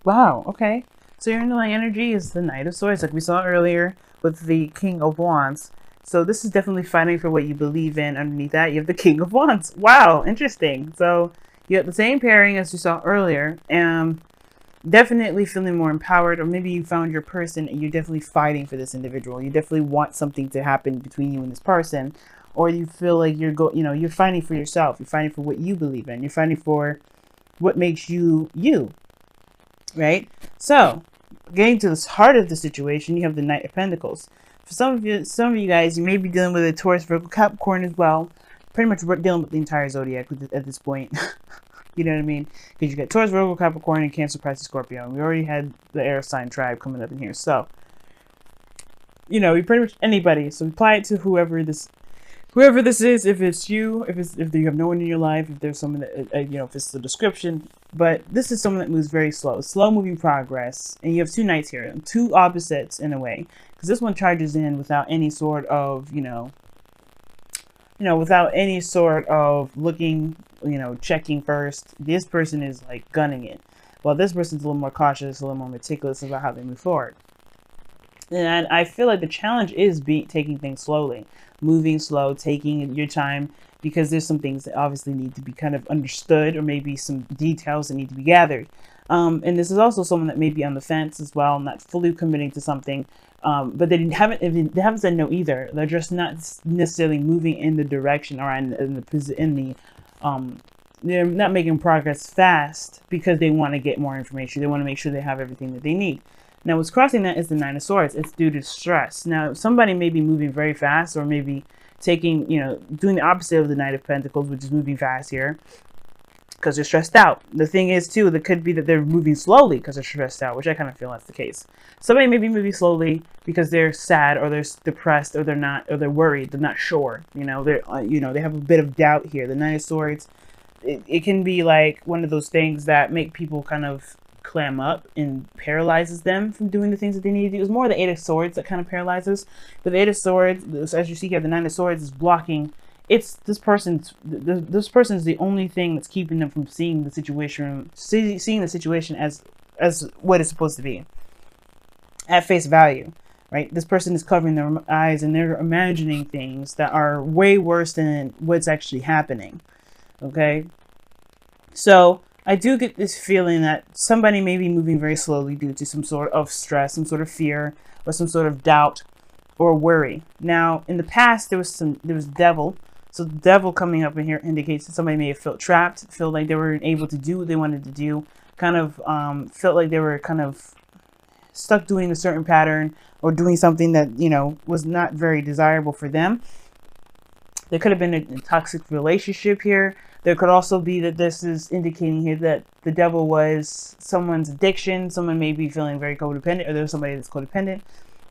Wow, okay. So your underlying energy is the Knight of Swords, like we saw earlier with the King of Wands. So this is definitely fighting for what you believe in. Underneath that, you have the King of Wands. Wow, interesting. So you have the same pairing as you saw earlier. Definitely feeling more empowered, or maybe you found your person and you're definitely fighting for this individual. You definitely want something to happen between you and this person, or you feel like you're fighting for yourself. You're fighting for what you believe in. You're fighting for what makes you you, right? So, getting to the heart of the situation, you have the Knight of Pentacles. For some of you guys, you may be dealing with a Taurus, Virgo, Capricorn as well. Pretty much dealing with the entire zodiac at this point. You know what I mean? Because you got Taurus, Virgo, Capricorn, and Cancer, Pisces, Scorpio. And we already had the air sign tribe coming up in here. So, we pretty much anybody. So apply it to whoever this is. If it's you, if you have no one in your life, if there's someone that if it's the description. But this is someone that moves very slow moving progress. And you have two knights here, two opposites in a way, because this one charges in without any sort of without any sort of looking, checking first. This person is like gunning it, while this person's a little more cautious, a little more meticulous about how they move forward. And I feel like the challenge is taking things slowly, moving slow, taking your time, because there's some things that obviously need to be kind of understood, or maybe some details that need to be gathered. And this is also someone that may be on the fence as well, not fully committing to something. But they haven't said no either. They're just not necessarily moving in the direction, or they're not making progress fast because they want to get more information. They want to make sure they have everything that they need. Now, what's crossing that is the Nine of Swords. It's due to stress. Now, somebody may be moving very fast, or maybe doing the opposite of the Knight of Pentacles, which is moving fast here, because they're stressed out. The thing is, too, that could be that they're moving slowly because they're stressed out, which I kind of feel that's the case. Somebody may be moving slowly because they're sad, or they're depressed, or they're worried, they're not sure. They have a bit of doubt here. The Nine of Swords, it can be like one of those things that make people kind of clam up and paralyzes them from doing the things that they need to do. It's more the Eight of Swords that kind of paralyzes. But the Eight of Swords, as you see here, the Nine of Swords is blocking. It's this person's the only thing that's keeping them from seeing the situation as what it's supposed to be at face value, right? This person is covering their eyes and they're imagining things that are way worse than what's actually happening. Okay, so I do get this feeling that somebody may be moving very slowly due to some sort of stress, some sort of fear, or some sort of doubt or worry. Now, in the past, there was devil. So the devil coming up in here indicates that somebody may have felt trapped, felt like they weren't able to do what they wanted to do, kind of felt like they were kind of stuck doing a certain pattern, or doing something that, was not very desirable for them. There could have been a toxic relationship here. There could also be that this is indicating here that the devil was someone's addiction. Someone may be feeling very codependent, or there's somebody that's codependent.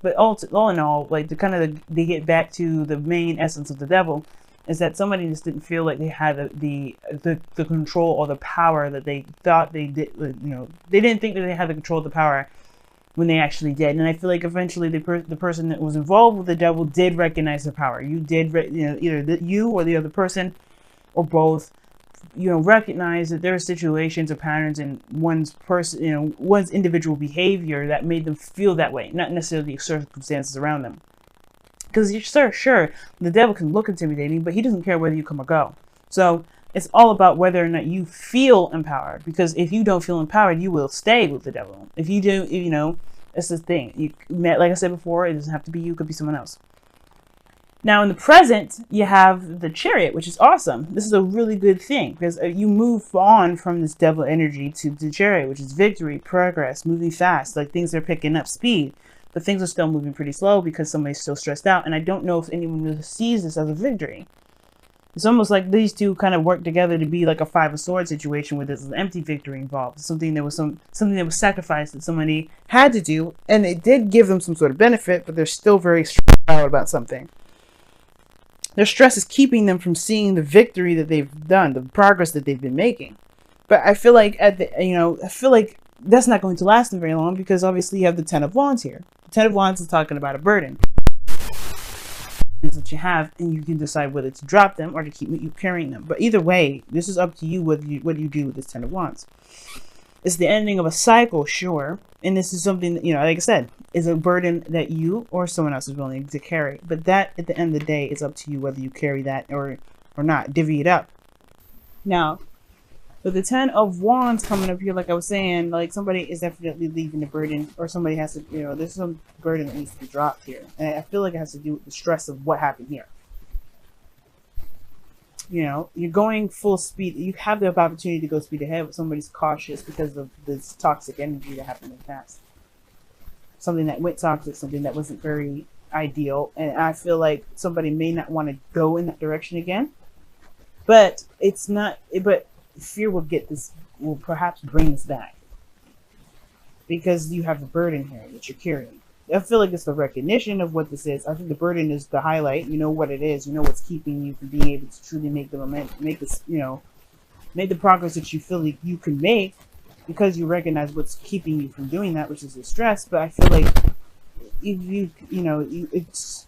But all in all, like they get back to the main essence of the devil, is that somebody just didn't feel like they had the control or the power that they thought they did. They didn't think that they had the control of the power when they actually did. And I feel like eventually the person that was involved with the devil did recognize the power. You did, either you or the other person, or both, recognize that there are situations or patterns in one's individual behavior that made them feel that way, not necessarily the circumstances around them. Because you're sure, the devil can look intimidating, but he doesn't care whether you come or go. So it's all about whether or not you feel empowered. Because if you don't feel empowered, you will stay with the devil. If you do, it's the thing. Like I said before, it doesn't have to be you, it could be someone else. Now, in the present, you have the Chariot, which is awesome. This is a really good thing, because you move on from this devil energy to the Chariot, which is victory, progress, moving fast. Like, things are picking up speed, but things are still moving pretty slow because somebody's still stressed out. And I don't know if anyone really sees this as a victory. It's almost like these two kind of work together to be like a Five of Swords situation where there's an empty victory involved. Something that was sacrificed that somebody had to do, and it did give them some sort of benefit, but they're still very stressed out about something. Their stress is keeping them from seeing the victory that they've done, the progress that they've been making. But I feel like that's not going to last them very long, because obviously you have the Ten of Wands here. The Ten of Wands is talking about a burden that you have, and you can decide whether to drop them or to keep you carrying them. But either way, this is up to you what you do with this Ten of Wands. It's the ending of a cycle, sure. And this is something that, you know, like I said, is a burden that you or someone else is willing to carry. But that, at the end of the day, is up to you whether you carry that or not. Divvy it up. Now, with the 10 of Wands coming up here, like I was saying, like somebody is definitely leaving the burden, or somebody has to, you know, there's some burden that needs to be dropped here. And I feel like it has to do with the stress of what happened here. You know, you're going full speed. You have the opportunity to go speed ahead, but somebody's cautious because of this toxic energy that happened in the past. Something that went toxic, something that wasn't very ideal. And I feel like somebody may not want to go in that direction again. But it's not, but fear will perhaps bring this back. Because you have a burden here that you're carrying. I feel like it's the recognition of what this is. I think the burden is the highlight. You know what it is. You know what's keeping you from being able to truly make the momentum, make this, you know, make the progress that you feel like you can make, because you recognize what's keeping you from doing that, which is the stress. But I feel like if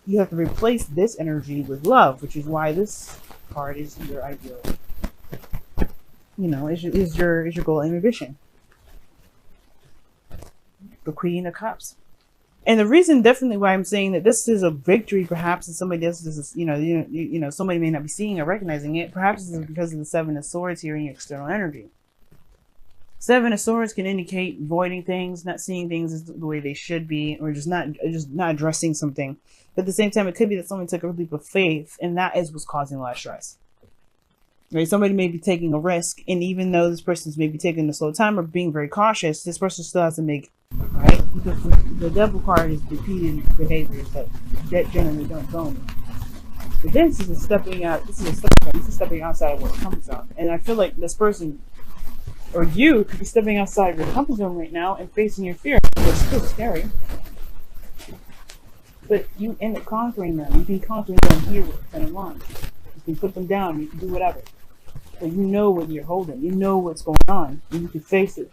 you have to replace this energy with love, which is why this card is your ideal. You know, is your goal and ambition. The Queen of Cups. And the reason definitely why I'm saying that this is a victory, perhaps, and somebody else is, you know, somebody may not be seeing or recognizing it. Perhaps it's because of the 7 of Swords here in your external energy. 7 of Swords can indicate voiding things, not seeing things as the way they should be, or just not addressing something. But at the same time, it could be that someone took a leap of faith, and that is what's causing a lot of stress. Right? Somebody may be taking a risk, and even though this person's maybe taking a slow time or being very cautious, this person still has to make, right? Because the Devil card is repeated behaviors that generally don't go anywhere. But this is stepping outside of your comfort zone. And I feel like this person, or you, could be stepping outside of your comfort zone right now and facing your fear. It's still scary. But you end up conquering them. You can conquer them here with 10 of Wands. You can put them down. You can do whatever. But you know what you're holding. You know what's going on. And you can face it.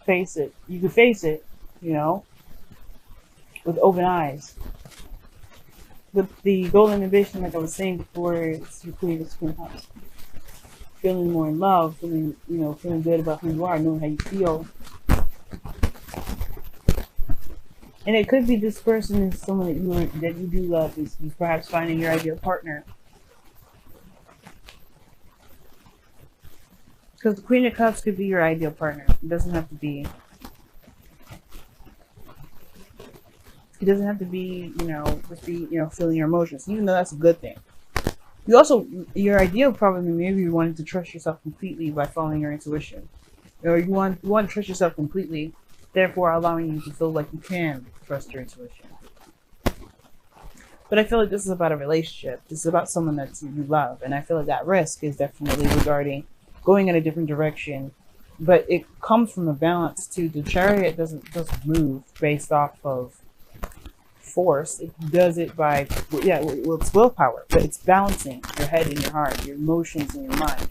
You can face it, you know, with open eyes. The golden ambition, like I was saying before, it's your Queen of Cups. Feeling more in love, feeling good about who you are, knowing how you feel. And it could be this person is someone that you do love, is perhaps finding your ideal partner. Because the Queen of Cups could be your ideal partner. It doesn't have to be. It doesn't have to be, feeling your emotions, even though that's a good thing. Your ideal probably maybe you wanted to trust yourself completely by following your intuition. Or you want to trust yourself completely, therefore allowing you to feel like you can trust your intuition. But I feel like this is about a relationship. This is about someone that you love. And I feel like that risk is definitely regarding going in a different direction. But it comes from a balance too. The Chariot doesn't move based off of force. It does it by, it's willpower. But it's balancing your head and your heart, your emotions and your mind.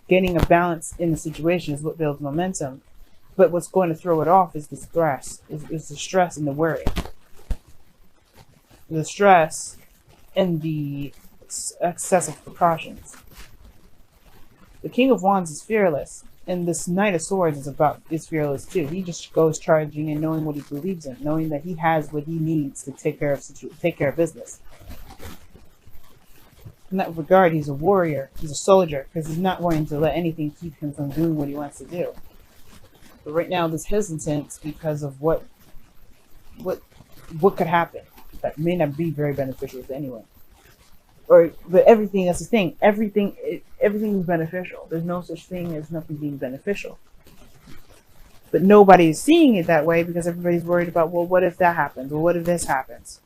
Getting a balance in the situation is what builds momentum. But what's going to throw it off is the stress. Is the stress and the worry. The stress and the excessive precautions. The King of Wands is fearless, and this Knight of Swords is fearless too. He just goes charging and knowing what he believes in, knowing that he has what he needs to take care of business. In that regard, he's a warrior. He's a soldier, because he's not going to let anything keep him from doing what he wants to do. But right now, this hesitance because of what could happen that may not be very beneficial to anyone. But everything, that's the thing. Everything is beneficial. There's no such thing as nothing being beneficial. But nobody is seeing it that way because everybody's worried about, well, what if that happens? Or what if this happens?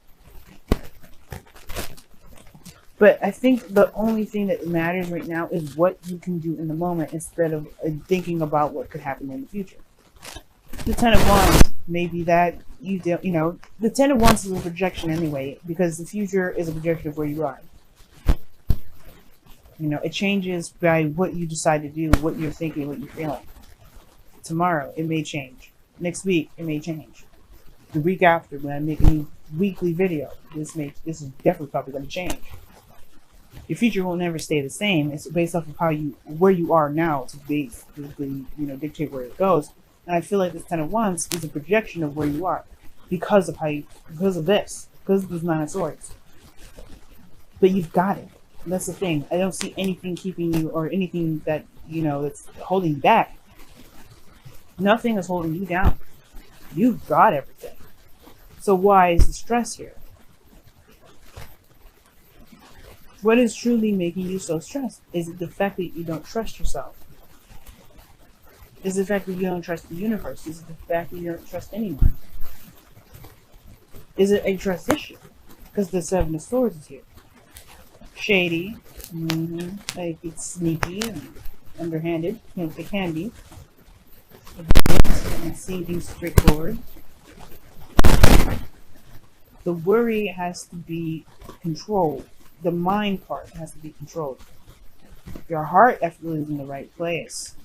But I think the only thing that matters right now is what you can do in the moment instead of thinking about what could happen in the future. The 10 of Wands, maybe that the 10 of Wands is a projection anyway, because the future is a projection of where you are. It changes by what you decide to do, what you're thinking, what you're feeling. Tomorrow, it may change. Next week, it may change. The week after, when I make a new weekly video, this is definitely probably going to change. Your future will never stay the same. It's based off of where you are now to basically, dictate where it goes. And I feel like this 10 of Wands is a projection of where you are because of because of this 9 of Swords. But you've got it. And that's the thing. I don't see anything keeping you or anything that, that's holding you back. Nothing is holding you down. You've got everything. So why is the stress here? What is truly making you so stressed? Is it the fact that you don't trust yourself? Is it the fact that you don't trust the universe? Is it the fact that you don't trust anyone? Is it a trust issue? Because the 7 of Swords is here. Shady. Like it's sneaky and underhanded. It can be. And seeing things straightforward. The worry has to be controlled. The mind part has to be controlled. Your heart definitely is in the right place.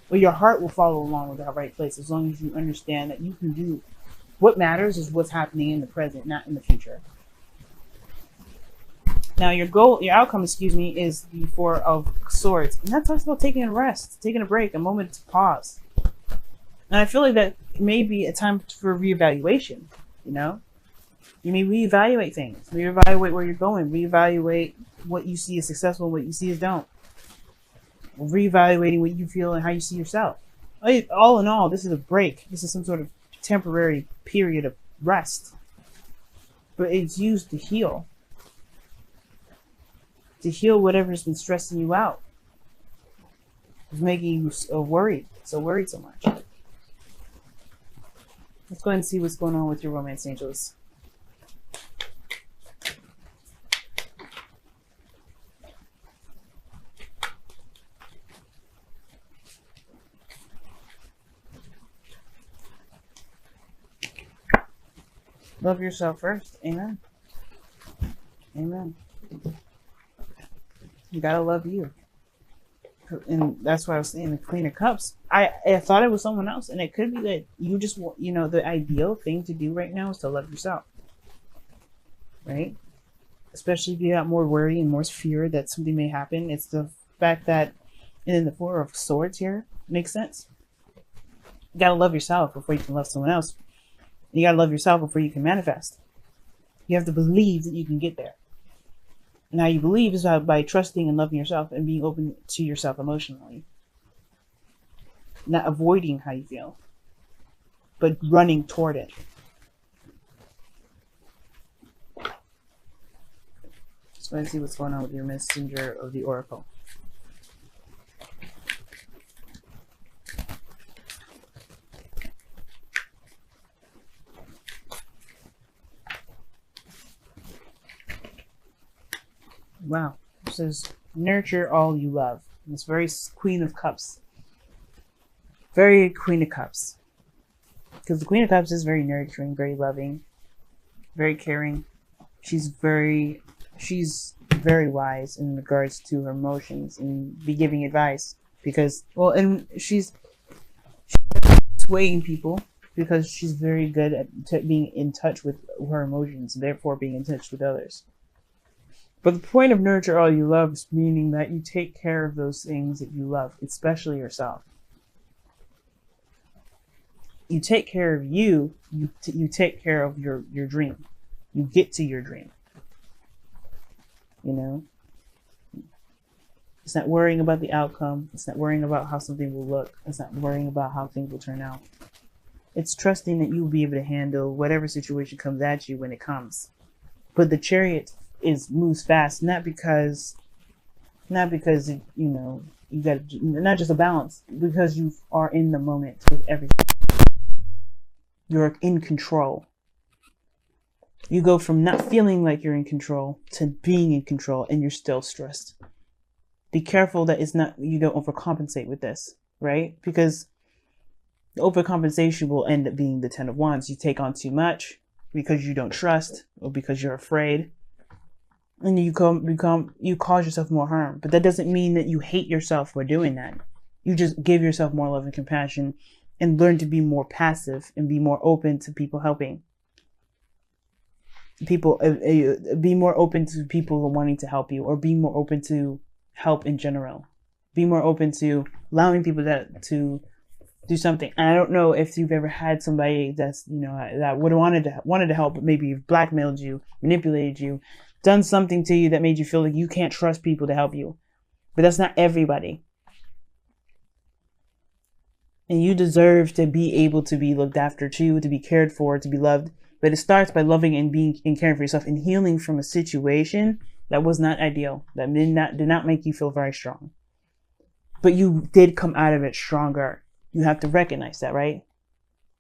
Well, your heart will follow along with the right place as long as you understand that you can do what matters is what's happening in the present, not in the future. Now, your outcome, is the 4 of Swords. And that talks about taking a rest, taking a break, a moment to pause. And I feel like that may be a time for reevaluation, You may reevaluate things, reevaluate where you're going, reevaluate what you see as successful and what you see as don't. Reevaluating what you feel and how you see yourself. All in all, this is a break. This is some sort of temporary period of rest. But it's used to heal. To heal whatever's been stressing you out. It's making you so worried so much. Let's go ahead and see what's going on with your romance angels. Love yourself first. Amen. Amen. You gotta love you. And that's why I was saying the Queen of Cups. I thought it was someone else, and it could be that you just want, the ideal thing to do right now is to love yourself. Right? Especially if you got more worry and more fear that something may happen. It's the fact that, and then the 4 of Swords here makes sense. You gotta love yourself before you can love someone else. You gotta love yourself before you can manifest. You have to believe that you can get there. And how you believe is by trusting and loving yourself and being open to yourself emotionally. Not avoiding how you feel, but running toward it. Just want to see what's going on with your messenger of the Oracle. Wow. It says, nurture all you love. And it's very Queen of Cups. Very Queen of Cups. Because the Queen of Cups is very nurturing, very loving, very caring. She's very wise in regards to her emotions and be giving advice. Because, and she's swaying people because she's very good at being in touch with her emotions, and therefore being in touch with others. But the point of nurture all you love is meaning that you take care of those things that you love, especially yourself. You take care of you, you take care of your dream. You get to your dream. It's not worrying about the outcome. It's not worrying about how something will look. It's not worrying about how things will turn out. It's trusting that you will be able to handle whatever situation comes at you when it comes. But the Chariot moves fast, not because you got not just a balance, because you are in the moment with everything. You're in control. You go from not feeling like you're in control to being in control, and you're still stressed. Be careful that you don't overcompensate with this, right? Because the overcompensation will end up being the 10 of Wands. You take on too much because you don't trust or because you're afraid. And you cause yourself more harm. But that doesn't mean that you hate yourself for doing that. You just give yourself more love and compassion and learn to be more passive and be more open to people helping. people, be more open to people wanting to help you, or be more open to help in general. Be more open to allowing people to do something. And I don't know if you've ever had somebody that's, you know, that would have wanted to help, but maybe blackmailed you, manipulated you, done something to you that made you feel like you can't trust people to help you. But that's not everybody. And you deserve to be able to be looked after too, to be cared for, to be loved. But it starts by loving and being and caring for yourself and healing from a situation that was not ideal, that did not make you feel very strong. But you did come out of it stronger. You have to recognize that, right?